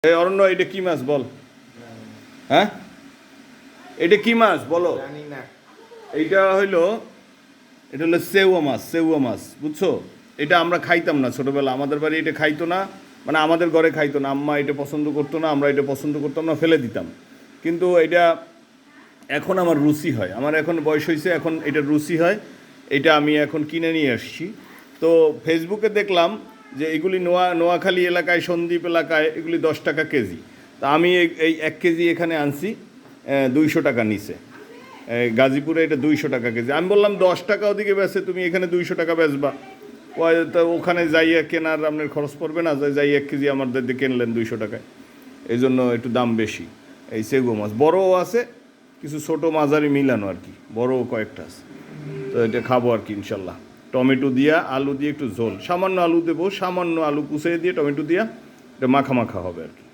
এই অরণ্য, এটা কি মাছ বল? হ্যাঁ, এটা কি মাছ বলো? জানি না। এইটা হইলো, এটা হলো সেউয়া মাছ, সেউয়া মাছ, বুঝছো? এটা আমরা খাইতাম না ছোটবেলা, আমাদের বাড়ি এটা খাইতো না, মানে আমাদের ঘরে খাইতো না, আম্মা এটা পছন্দ করতো না, আমরা এটা পছন্দ করতাম না, ফেলে দিতাম। কিন্তু এটা এখন আমার রুচি হয়, আমার এখন বয়স হয়েছে, এখন এটা রুচি হয়, এটা আমি এখন কিনে নিয়ে আসছি। তো ফেসবুকে দেখলাম যে এগুলি নোয়াখালী এলাকায়, সন্দ্বীপ এলাকায় এগুলি 10 টাকা কেজি। তা আমি এই 1 কেজি এখানে আনছি 200 টাকা নিচে। গাজীপুরে এটা 200 টাকা কেজি। আমি বললাম 10 টাকা ওদিকে বেচে, তুমি এখানে 200 টাকা বেচবা, তা ওখানে যাইয়া কেনার আপনার খরচ পড়বে না? যাই 1 কেজি আমাদের দিয়ে কিনলেন 200 টাকায়, এই জন্য একটু দাম বেশি। এই সেগো মাছ বড়ও আছে, কিছু ছোটো মাঝারি মিলানো আর কি, বড়ও কয়েকটা আছে। তো এটা খাবো আর কি ইনশাল্লাহ। টমেটো দিয়া, আলু দিয়ে একটু ঝোল, সামান্য আলু দেবো, সামান্য আলু কুচিয়ে দিয়ে টমেটো দিয়া এটা মাখা মাখা হবে আর কি।